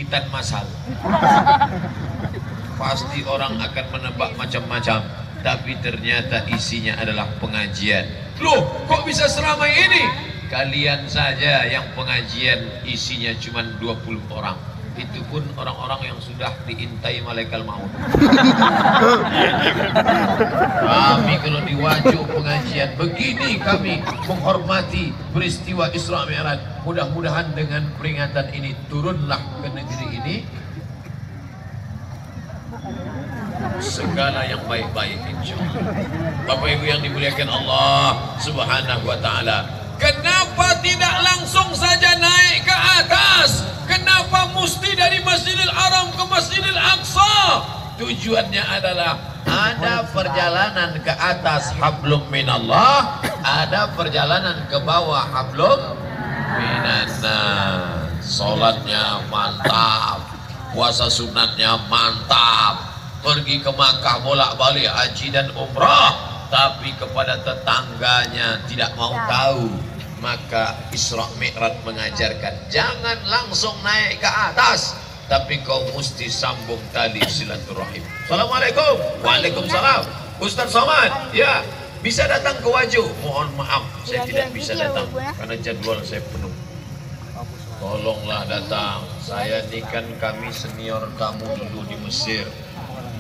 hitan masal. Pasti orang akan menebak macam-macam, tapi ternyata isinya adalah pengajian. Loh, kok bisa seramai ini? Kalian saja yang pengajian isinya cuma 20 orang. Itu pun orang-orang yang sudah diintai malaikat maut. Kami kalau di Wajo pengajian begini, kami menghormati peristiwa Isra Mi'raj. Mudah-mudahan dengan peringatan ini turunlah ke negeri ini segala yang baik-baik, insyaallah. Bapak Ibu yang dimuliakan Allah Subhanahu wa taala, kenapa tidak langsung saja naik ke atas? Kenapa mesti dari Masjidil Haram ke Masjidil Aqsa? Tujuannya adalah ada perjalanan ke atas hablum minallah, ada perjalanan ke bawah hablum minannas. Salatnya mantap, puasa sunatnya mantap, pergi ke Makkah bolak-balik haji dan umrah, tapi kepada tetangganya tidak mau tahu. Maka Isra Mi'raj mengajarkan jangan langsung naik ke atas, tapi kau mesti sambung tali silaturahim. Assalamualaikum. Waalaikumsalam. Ustaz Somad, ya bisa datang ke Wajo? Mohon maaf, saya tidak bisa datang karena jadwal saya penuh. Tolonglah datang. Saya ini kan kami senior kamu dulu di Mesir.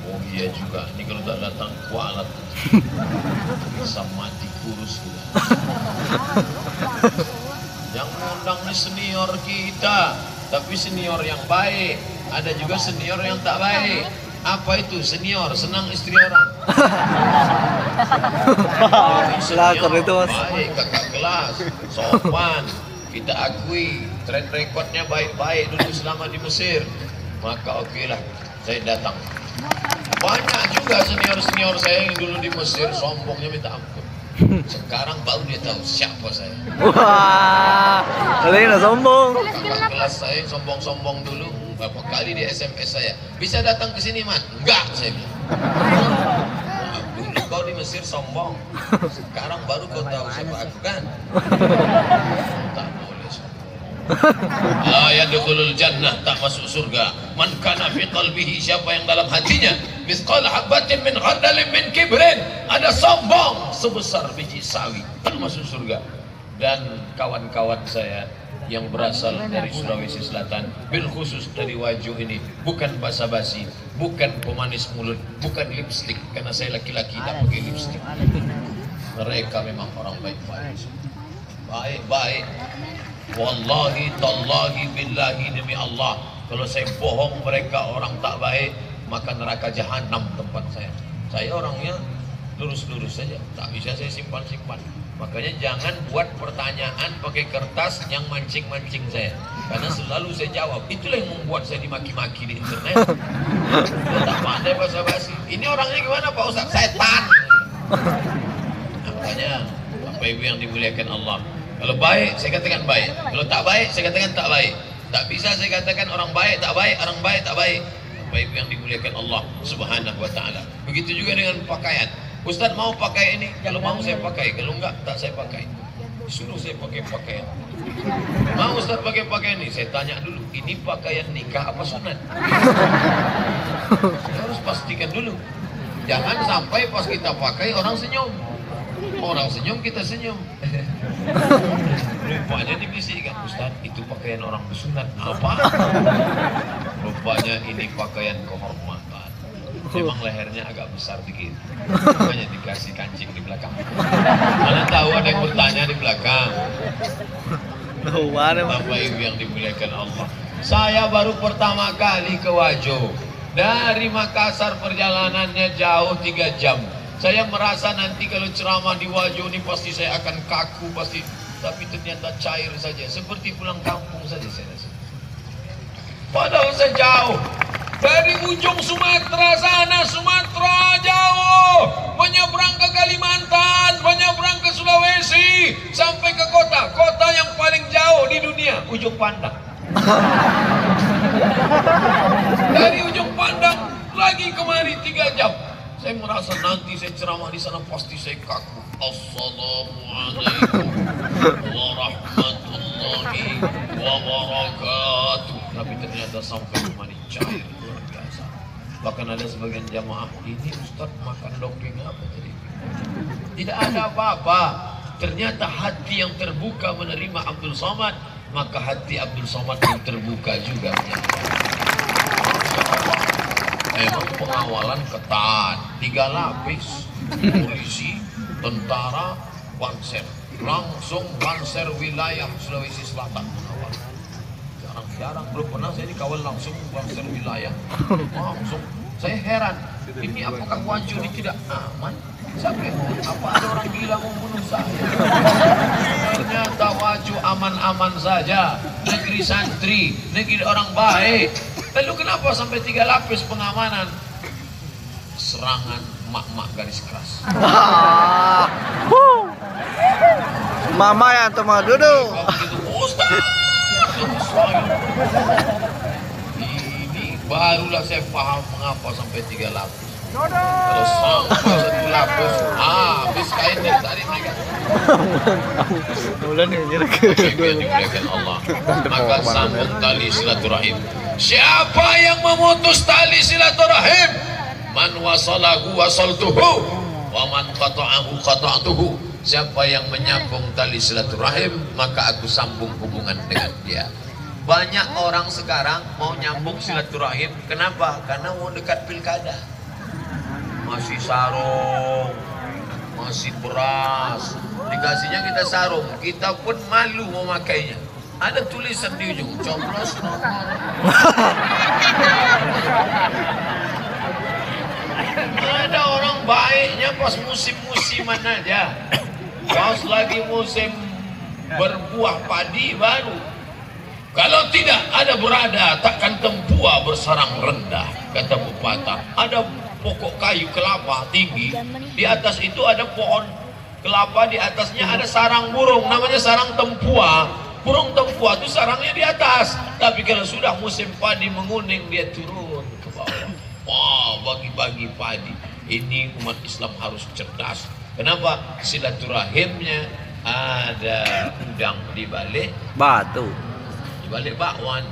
Oh iya juga, ini kalau tak datang kualat bisa mati kurus juga. Yang ngundang di senior kita, tapi senior yang baik. Ada juga senior yang tak baik. Apa itu senior? Senang istri orang. Senior itu baik, kakak kelas, sopan. Kita akui track recordnya baik-baik dulu selama di Mesir. Maka okelah, saya datang. Banyak juga senior-senior saya yang dulu di Mesir sombongnya minta ampun. Sekarang baru dia tahu siapa saya. Wah, kalian sombong. Kakak kelas saya sombong-sombong dulu. Berapa kali di SMS saya, bisa datang ke sini man? Enggak, saya bilang. Nah, dulu kau di Mesir sombong. Sekarang baru kau tahu siapa aku kan? Tak boleh sombong. La yadkhulul jannah, tak masuk surga man kana fi qalbihi, siapa yang dalam hatinya misqal habatin min khardalin min kibrin, ada sombong sebesar biji sawi, tak masuk surga. Dan kawan-kawan saya yang berasal dari Sulawesi Selatan, bil khusus dari Wajo ini, bukan basa-basi, bukan pemanis mulut, bukan lipstik, karena saya laki-laki tak pakai lipstik. Mereka memang orang baik-baik, baik-baik. Wallahi, tallahi, billahi, demi Allah, kalau saya bohong mereka orang tak baik, maka neraka jahanam tempat saya. Saya orangnya lurus-lurus saja, tak bisa saya simpan-simpan. Makanya jangan buat pertanyaan pakai kertas yang mancing-mancing saya, karena selalu saya jawab. Itulah yang membuat saya dimaki-maki di internet. Saya tak pandai basa-basi. Ini orangnya gimana Pak Ustaz? Setan. Makanya Bapak Ibu yang dimuliakan Allah, kalau baik saya katakan baik, kalau tak baik saya katakan tak baik. Tak bisa saya katakan orang baik tak baik, orang baik tak baik. Bapak Ibu yang dimuliakan Allah Subhanahu wa taala. Begitu juga dengan pakaian. Ustaz mau pakai ini, kalau mau saya pakai, kalau enggak tak saya pakai. Suruh saya pakai pakaian. Mau Ustaz pakai pakaian ini, saya tanya dulu, ini pakaian nikah apa sunat? Saya harus pastikan dulu. Jangan sampai pas kita pakai orang senyum. Orang senyum kita senyum. Rupanya dibisikkan, Ustaz itu pakaian orang bersunat. Apa? Rupanya ini pakaian kehormatan. Memang lehernya agak besar dikit, makanya dikasih kancing di belakang. Mana tahu ada yang bertanya di belakang. Bapak Ibu yang dimuliakan Allah, saya baru pertama kali ke Wajo. Dari Makassar perjalanannya jauh 3 jam. Saya merasa nanti kalau ceramah di Wajo ini pasti saya akan kaku pasti, tapi ternyata cair saja, seperti pulang kampung saja saya rasa. Padahal saya jauh dari ujung Sumatera sana, Sumatera jauh, menyeberang ke Kalimantan, menyeberang ke Sulawesi, sampai ke kota yang paling jauh di dunia, Ujung Pandang. Dari Ujung Pandang lagi kemari 3 jam. Saya merasa nanti saya ceramah di sana pasti saya kaku. Assalamualaikum warahmatullahi wabarakatuh. Tapi ternyata ternyata sampai kemari cair luar biasa. Bahkan ada sebagian jamaah, ini Ustaz makan dongeng apa tadi? Tidak ada apa-apa. Ternyata hati yang terbuka menerima Abdul Somad, maka hati Abdul Somad yang terbuka juga menyapa. Memang pengawalan ketat, 3 lapis, polisi, tentara, Banser, langsung Banser wilayah Sulawesi Selatan mengawal. Jarang-jarang, belum pernah saya dikawal langsung Banser wilayah, langsung. Saya heran, ini apakah Waju ini tidak aman? Sampai apa ada orang gila mau bunuh saya? Ternyata Waju aman-aman saja, negeri santri, negeri orang baik. Lalu kenapa sampai 3 lapis pengamanan? Serangan mak-mak garis keras. Mama yang teman duduk. Ini barulah saya paham mengapa sampai 3 lapis. Kalau sampai 1 lapis, habis kainnya tadi mereka. Udah nih Dimuliakan Allah. Maka sambung tali silaturahim. Siapa yang memutus tali silaturahim? Man wasalahu wasaltuhu, wa man qata'ahu qata'tuhu. Siapa yang menyambung tali silaturahim, maka aku sambung hubungan dengan dia. Banyak orang sekarang mau nyambung silaturahim. Kenapa? Karena mau dekat pilkada. Masih sarung, masih beras, dikasihnya kita sarung, kita pun malu memakainya. Ada tulisan di ujung, coblos nomor. Ada orang baiknya pas musim-musiman aja. Pas lagi musim berbuah padi baru. Kalau tidak ada berada, takkan tempua bersarang rendah, kata pepatah. Ada pokok kayu kelapa tinggi, di atas itu ada pohon kelapa, di atasnya ada sarang burung, namanya sarang tempua. Burung tempua itu sarangnya di atas, tapi kalau sudah musim padi menguning, dia turun ke bawah. Wah, bagi-bagi padi. Ini umat Islam harus cerdas. Kenapa? Silaturahimnya ada udang di balik batu, di balik bakwan.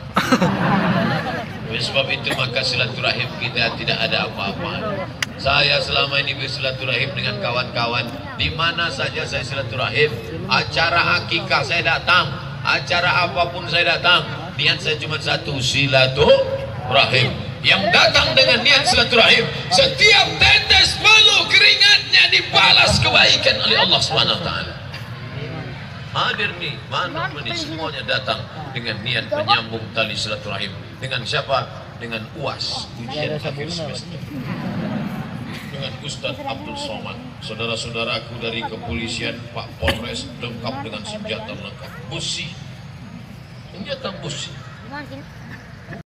Oleh sebab itu maka silaturahim kita tidak ada apa-apa. Saya selama ini bersilaturahim dengan kawan-kawan, di mana saja saya silaturahim. Acara akikah saya datang, acara apapun saya datang. Niat saya cuma satu, silaturahim. Yang datang dengan niat silaturahim, setiap tetes malu keringatnya dibalas kebaikan oleh Allah Subhanahu wa taala. Hadir nih, mana ini semuanya datang dengan niat menyambung tali silaturahim. Dengan siapa? Dengan UAS, ujian akhir semester. Dengan Ustaz Abdul Somad, saudara-saudaraku dari kepolisian, Pak Polres, lengkap dengan senjata lengkap, busi, senjata busi.